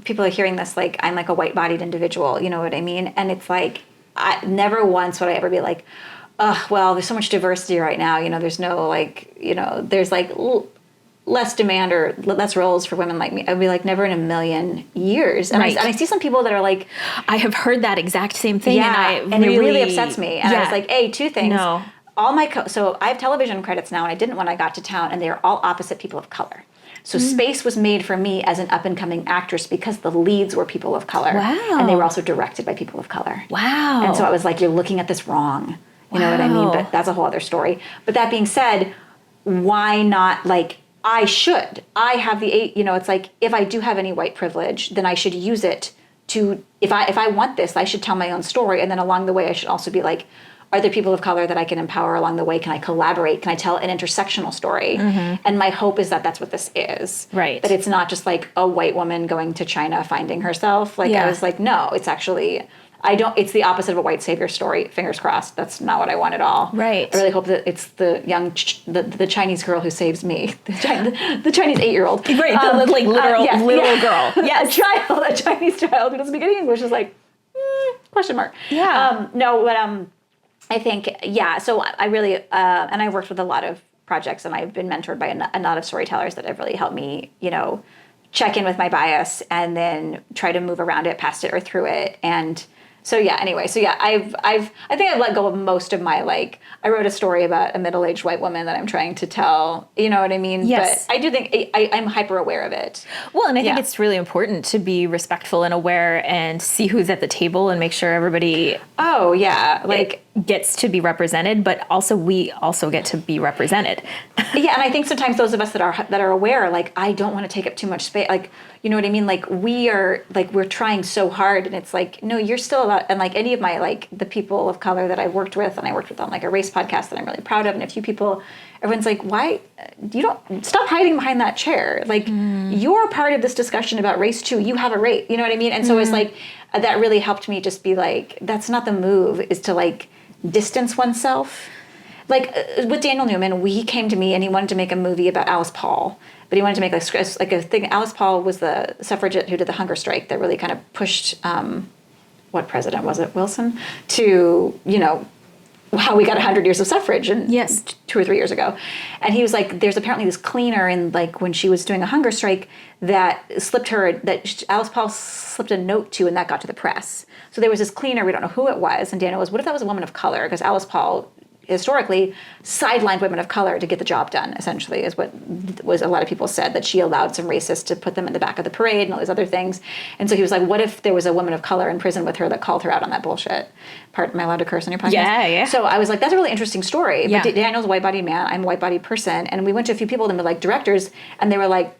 people are hearing this, like, I'm like a white-bodied individual, you know what I mean? And it's like, never once would I ever be like, oh, well, there's so much diversity right now, there's no, like, there's like less demand or less roles for women like me. I'd be like, never in a million years. And, I see some people that are like... I have heard that exact same thing, and it really upsets me. And I was like, hey, two things. No. All my so I have television credits now, and I didn't when I got to town, and they are all opposite people of color. So space was made for me as an up-and-coming actress because the leads were people of color. Wow. And they were also directed by people of color. Wow. And so I was like, you're looking at this wrong. You know what I mean? But that's a whole other story. But that being said, why not, like, I have it's like, if I do have any white privilege, then I should use it to, if I want this, I should tell my own story. And then along the way, I should also be like, are there people of color that I can empower along the way? Can I collaborate? Can I tell an intersectional story? And my hope is that that's what this is. Right. That it's not just like a white woman going to China finding herself. Like, I was like, no, it's actually... it's the opposite of a white savior story. Fingers crossed. That's not what I want at all. Right. I really hope that it's the young, the Chinese girl who saves me. The Chinese 8-year-old. Right. The literal girl. Yes. A Chinese child who doesn't speak any English is like, question mark. Yeah. I think, so I really, and I worked with a lot of projects and I've been mentored by a lot of storytellers that have really helped me, check in with my bias and then try to move around it, past it, or through it. And I think I've let go of most of my, like, I wrote a story about a middle-aged white woman that I'm trying to tell, you know what I mean? Yes. But I do think I'm hyper aware of it. Well, and I think it's really important to be respectful and aware and see who's at the table and make sure everybody gets to be represented, but also we also get to be represented. And I think sometimes those of us that are aware, like, I don't want to take up too much space, like, you know what I mean? Like, we're trying so hard, and it's like, no, you're still allowed. And like any of my, like, the people of color that I worked with, and I worked with on like a race podcast that I'm really proud of, and a few people, everyone's like, why you don't stop hiding behind that chair? Like, you're part of this discussion about race too. You have a race, you know what I mean? And so it's like, that really helped me just be like, that's not the move, is to like distance oneself. Like with Daniel Newman, he came to me and he wanted to make a movie about Alice Paul, but he wanted to make like a thing. Alice Paul was the suffragette who did the hunger strike that really kind of pushed what president was it, Wilson, to, how we got 100 years of suffrage and Yes. 2 or 3 years ago. And he was like, there's apparently this cleaner in, like, when she was doing a hunger strike that Alice Paul slipped a note to, and that got to the press. So there was this cleaner, we don't know who it was, and Daniel was, what if that was a woman of color? Because Alice Paul historically sidelined women of color to get the job done, essentially, is what was a lot of people said, that she allowed some racists to put them in the back of the parade and all these other things. And so he was like, what if there was a woman of color in prison with her that called her out on that bullshit? Am I allowed to curse on your podcast? Yeah. So I was like, that's a really interesting story. Yeah. But Daniel's a white-bodied man. I'm a white-bodied person. And we went to a few people and they were like directors, and they were like,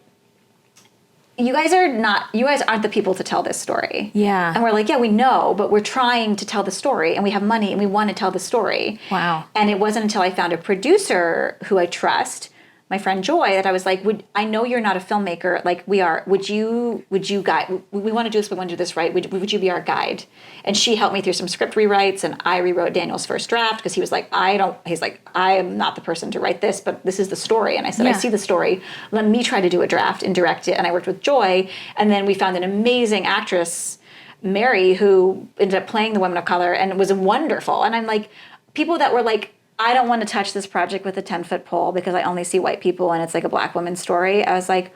you guys aren't the people to tell this story. Yeah. And we're like, yeah, we know, but we're trying to tell the story, and we have money and we want to tell the story. Wow. And it wasn't until I found a producer who I trust, my friend Joy, that I was like, I know you're not a filmmaker like we are. Would you guide, we want to do this, we want to do this right. Would you be our guide? And she helped me through some script rewrites, and I rewrote Daniel's first draft because he was like, I am not the person to write this, but this is the story. And I said, I see the story. Let me try to do a draft and direct it. And I worked with Joy, and then we found an amazing actress, Mary, who ended up playing the woman of color, and it was wonderful. And I'm like, people that were like, I don't want to touch this project with a 10-foot pole because I only see white people and it's like a black woman's story. I was like,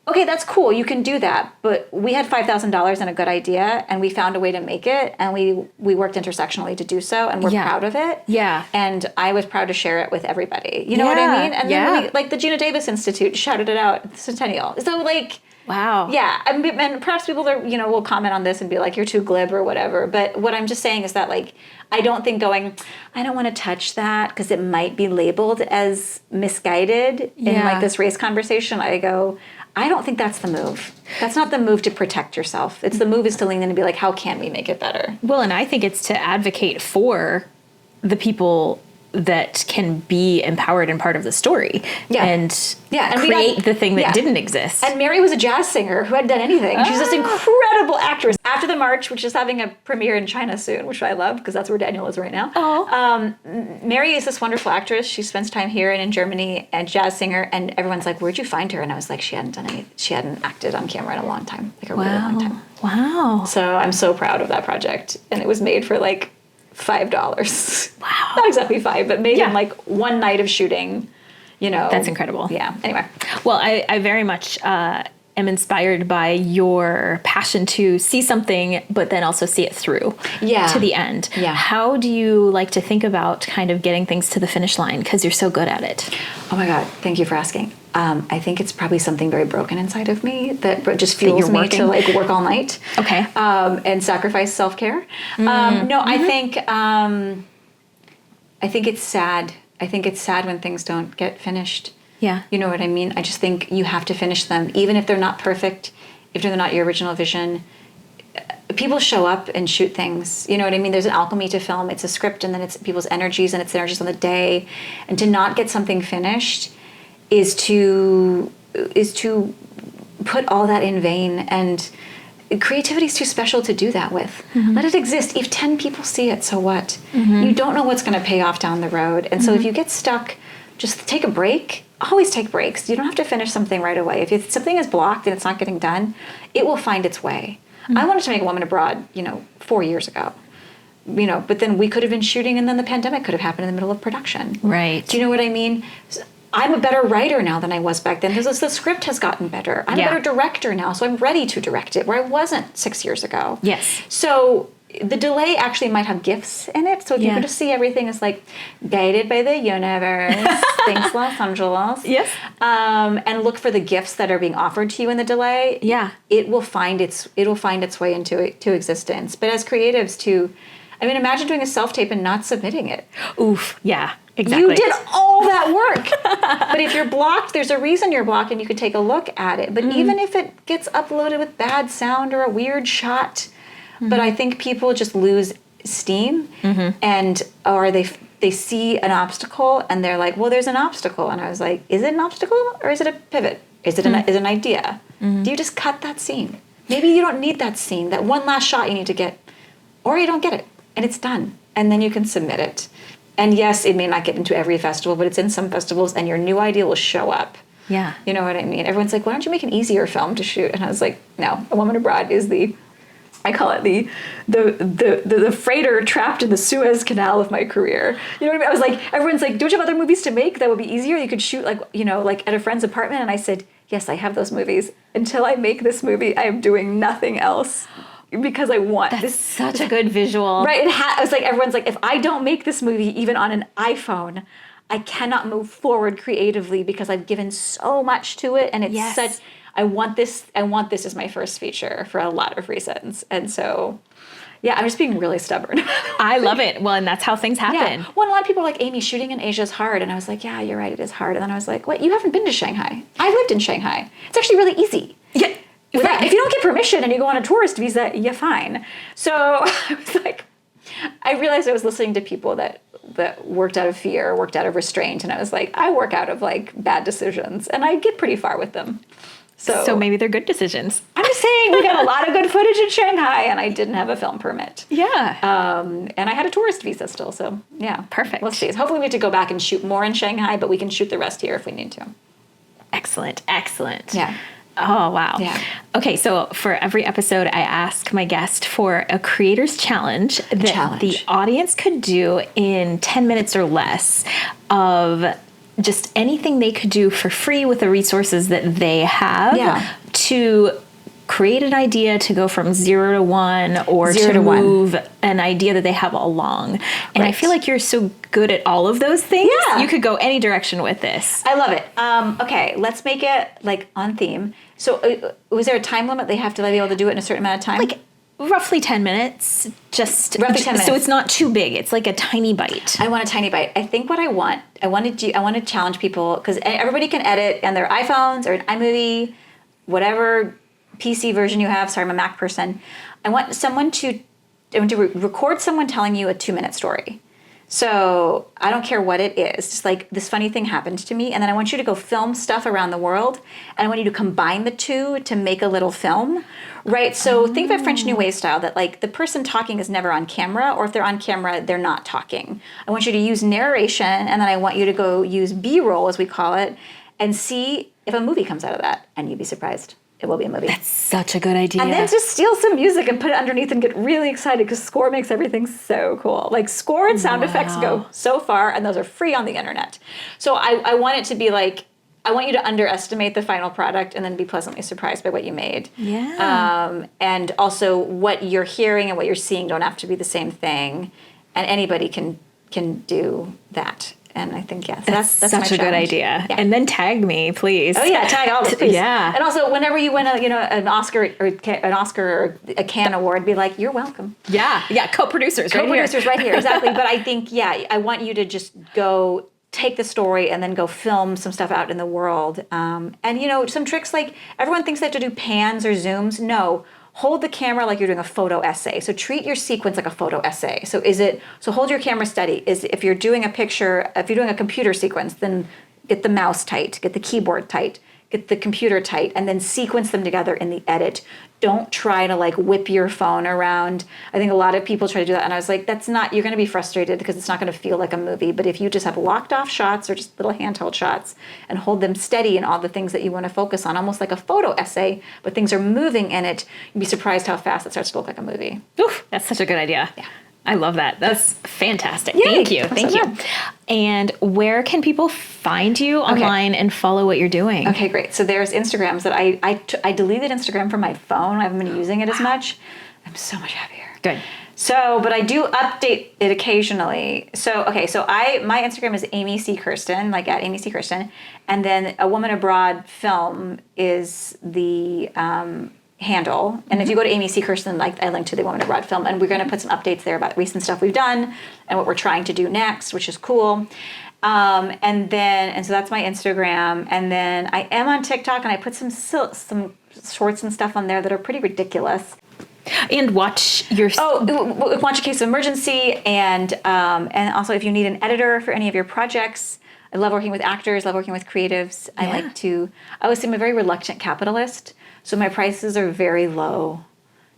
okay, that's cool. You can do that. But we had $5,000 and a good idea, and we found a way to make it, and we worked intersectionally to do so, and we're proud of it. Yeah. And I was proud to share it with everybody. You know what I mean? And then like the Gina Davis Institute shouted it out at the Centennial. So like, wow. yeah, and perhaps people that, will comment on this and be like, you're too glib or whatever. But what I'm just saying is that, like, I don't think I don't want to touch that because it might be labeled as misguided in like this race conversation. I go, I don't think that's the move. That's not the move to protect yourself. It's the move is to lean in and be like, how can we make it better? Well, and I think it's to advocate for the people that can be empowered and part of the story and create the thing that didn't exist. And Mary was a jazz singer who hadn't done anything. She's this incredible actress. After the March, which is having a premiere in China soon, which I love because that's where Daniel is right now. Mary is this wonderful actress. She spends time here and in Germany, and jazz singer. And everyone's like, where'd you find her? And I was like, she hadn't acted on camera in a long time, like a really long time. Wow. So I'm so proud of that project. And it was made for like $5. Wow. Not exactly $5, but made in like one night of shooting, That's incredible. Yeah. Anyway. Well, I very much am inspired by your passion to see something, but then also see it through to the end. Yeah. How do you like to think about kind of getting things to the finish line? Because you're so good at it. Oh my God. Thank you for asking. I think it's probably something very broken inside of me that just fuels me to like work all night. Okay. And sacrifice self-care. I think it's sad. I think it's sad when things don't get finished. Yeah. You know what I mean? I just think you have to finish them, even if they're not perfect, if they're not your original vision. People show up and shoot things. You know what I mean? There's an alchemy to film. It's a script, and then it's people's energies, and it's the energies on the day. And to not get something finished is to put all that in vain. And creativity is too special to do that with. Mm-hmm. Let it exist. If 10 people see it, so what? Mm-hmm. You don't know what's going to pay off down the road. And so if you get stuck, just take a break. Always take breaks. You don't have to finish something right away. If something is blocked and it's not getting done, it will find its way. Mm-hmm. I wanted to make A Woman Abroad, 4 years ago. But then we could have been shooting, and then the pandemic could have happened in the middle of production. Right. Do you know what I mean? I'm a better writer now than I was back then. The script has gotten better. I'm a better director now, so I'm ready to direct it, where I wasn't 6 years ago. Yes. So the delay actually might have gifts in it. So if you can just see everything as like guided by the universe, thanks Los Angeles. Yes. And look for the gifts that are being offered to you in the delay. Yeah. It will find its way into existence. But as creatives imagine doing a self-tape and not submitting it. Oof. Yeah. Exactly. You did all that work. But if you're blocked, there's a reason you're blocked, and you could take a look at it. But even if it gets uploaded with bad sound or a weird shot, but I think people just lose steam, or they see an obstacle and they're like, well, there's an obstacle. And I was like, is it an obstacle or is it a pivot? Is it an idea? Do you just cut that scene? Maybe you don't need that scene, that one last shot you need to get, or you don't get it and it's done. And then you can submit it. And yes, it may not get into every festival, but it's in some festivals, and your new idea will show up. Yeah. You know what I mean? Everyone's like, why don't you make an easier film to shoot? And I was like, no, A Woman Abroad is the I call it the freighter trapped in the Suez Canal of my career. You know what I mean? I was like, everyone's like, don't you have other movies to make that would be easier? You could shoot like, like at a friend's apartment. And I said, yes, I have those movies. Until I make this movie, I am doing nothing else because I want this. Such a good visual. Right. I was like, everyone's like, if I don't make this movie even on an iPhone, I cannot move forward creatively because I've given so much to it. And it's I want this as my first feature for a lot of reasons. And so, yeah, I'm just being really stubborn. I love it. Well, and that's how things happen. Yeah. Well, a lot of people are like, Amy, shooting in Asia is hard. And I was like, yeah, you're right, it is hard. And then I was like, wait, you haven't been to Shanghai. I lived in Shanghai. It's actually really easy. Yeah. If you don't get permission and you go on a tourist visa, you're fine. So I was like, I realized I was listening to people that worked out of fear, worked out of restraint. And I was like, I work out of like bad decisions and I get pretty far with them. So maybe they're good decisions. I'm just saying we got a lot of good footage in Shanghai and I didn't have a film permit. Yeah. And I had a tourist visa still. So yeah. Perfect. We'll see. Hopefully we have to go back and shoot more in Shanghai, but we can shoot the rest here if we need to. Excellent. Excellent. Yeah. Oh, wow. Yeah. Okay, so for every episode, I ask my guest for a creator's challenge that the audience could do in 10 minutes or less of just anything they could do for free with the resources that they have to create an idea to go from 0 to 1 or to move an idea that they have along. And I feel like you're so good at all of those things. Yeah. You could go any direction with this. I love it. Okay, let's make it like on theme. So was there a time limit? They have to be able to do it in a certain amount of time? Like roughly 10 minutes. Just roughly 10 minutes. So it's not too big. It's like a tiny bite. I want a tiny bite. I think what I want to challenge people because everybody can edit on their iPhones or an iMovie, whatever PC version you have. Sorry, I'm a Mac person. I want to record someone telling you a 2-minute story. So I don't care what it is. Just like this funny thing happened to me. And then I want you to go film stuff around the world. And I want you to combine the two to make a little film. Right? So think of it French New Wave style that like the person talking is never on camera. Or if they're on camera, they're not talking. I want you to use narration. And then I want you to go use B-roll, as we call it. And see if a movie comes out of that. And you'd be surprised. It will be a movie. That's such a good idea. And then just steal some music and put it underneath and get really excited because score makes everything so cool. Like score and sound effects go so far and those are free on the internet. So I want it to be like, I want you to underestimate the final product and then be pleasantly surprised by what you made. Yeah. And also what you're hearing and what you're seeing don't have to be the same thing. And anybody can do that. And I think, that's such a good idea. Yeah. And then tag me, please. Oh yeah, tag all of us, please. Yeah. And also, whenever you win an Oscar or a Cannes award, be like, you're welcome. Yeah. Co-producers right here, exactly. But I think, I want you to just go take the story and then go film some stuff out in the world. And some tricks like everyone thinks they have to do pans or zooms. No. Hold the camera like you're doing a photo essay. So treat your sequence like a photo essay. So hold your camera steady. If you're doing a computer sequence, then get the mouse tight, get the keyboard tight, get the computer tight, and then sequence them together in the edit. Don't try to like whip your phone around. I think a lot of people try to do that. And I was like, you're going to be frustrated because it's not going to feel like a movie. But if you just have locked off shots or just little handheld shots and hold them steady in all the things that you want to focus on, almost like a photo essay, but things are moving in it, you'd be surprised how fast it starts to look like a movie. Oof, that's such a good idea. Yeah. I love that. That's fantastic. Yay. Thank you. Thank you. And where can people find you online and follow what you're doing? Okay, great. So there's Instagrams that I deleted Instagram from my phone. I haven't been using it as much. I'm so much happier. Good. So, but I do update it occasionally. So, my Instagram is Amy C. Kersten, like at Amy C. Kersten. And then A Woman Abroad Film is the handle. And if you go to Amy C. Kersten, I link to the Woman Abroad Film, and we're going to put some updates there about recent stuff we've done and what we're trying to do next, which is cool. And so that's my Instagram. And then I am on TikTok, and I put some shorts and stuff on there that are pretty ridiculous. And watch A Case of Emergency, and also if you need an editor for any of your projects. I love working with actors, love working with creatives. I always say I'm a very reluctant capitalist, so my prices are very low.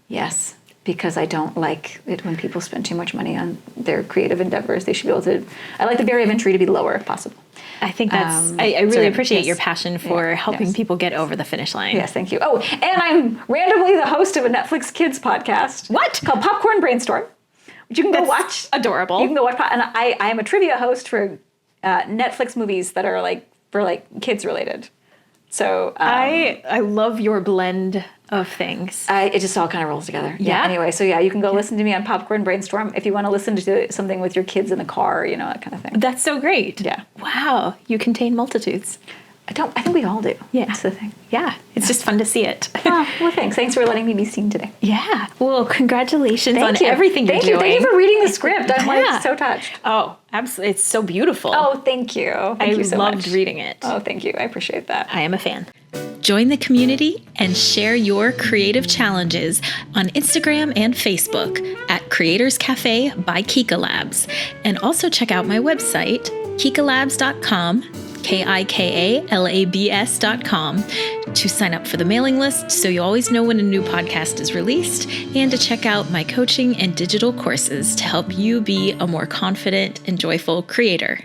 Yes, because I don't like it when people spend too much money on their creative endeavors. They should be able to. I like the barrier of entry to be lower if possible. I think that's, I really appreciate your passion for helping yes. people get over the finish line. Yes, thank you. Oh, and I'm randomly the host of a Netflix kids podcast. What? Called Popcorn Brainstorm, which you can go watch. Adorable. You can go watch. And I am a trivia host for Netflix movies that are like for like kids related. So I love your blend of things. it just all kind of rolls together. Yeah. Anyway, so yeah, you can go listen to me on Popcorn Brainstorm if you want to listen to something with your kids in the car, you know, that kind of thing. That's so great. Yeah. Wow. You contain multitudes. I think we all do. Yeah. That's the thing. Yeah. It's just fun to see it. Oh, well, thanks. Thanks for letting me be seen today. Yeah. Well, congratulations on Thank you. everything you're doing. Thank you for reading the script. I'm Yeah. like so touched. Oh, absolutely. It's so beautiful. Oh, thank you. Thank you so loved much. reading it. Oh, thank you. I appreciate that. I am a fan. Join the community and share your creative challenges on Instagram and Facebook at Creators Cafe by Kika Labs. And also check out my website, kikalabs.com, KIKALABS.com, to sign up for the mailing list so you always know when a new podcast is released, and to check out my coaching and digital courses to help you be a more confident and joyful creator.